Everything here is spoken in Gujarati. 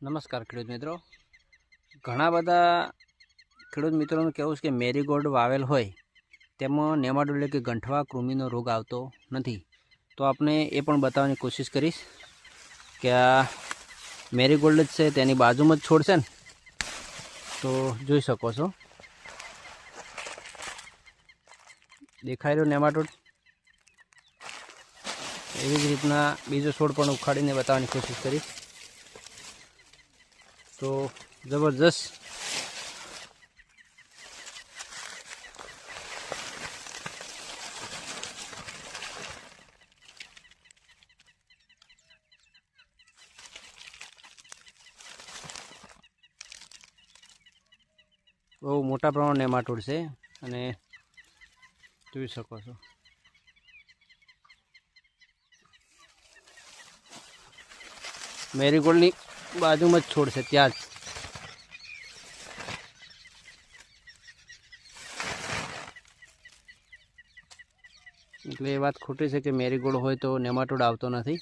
નમસ્કાર ખેડૂત મિત્રો, ઘણા બધા ખેડૂત મિત્રોનું કહેવું છે કે મેરીગોલ્ડ વાવેલ હોય તેમાં નેમાટોડ એટલે કે ગંઠવા કૃમિનો રોગ આવતો નથી. તો આપણે એ પણ બતાવવાની કોશિશ કરીશ કે આ મેરીગોલ્ડ જ છે, તેની બાજુમાં જ છોડ છે ને, તો જોઈ શકો છો દેખાઈ રહ્યો નેમાટોડ. એવી જ રીતના બીજો છોડ પણ ઉખાડીને બતાવવાની કોશિશ કરીશ. તો જબરજસ્ત બહુ મોટા પ્રમાણમાં નેમાટોડ છે અને જોઈ શકો છો મેરીગોલ્ડની બાજુમાં જ છોડ છે, ત્યાં જ. એટલે એ વાત ખોટી છે કે મેરીગોલ્ડ હોય તો નેમાટોડ આવતો નથી.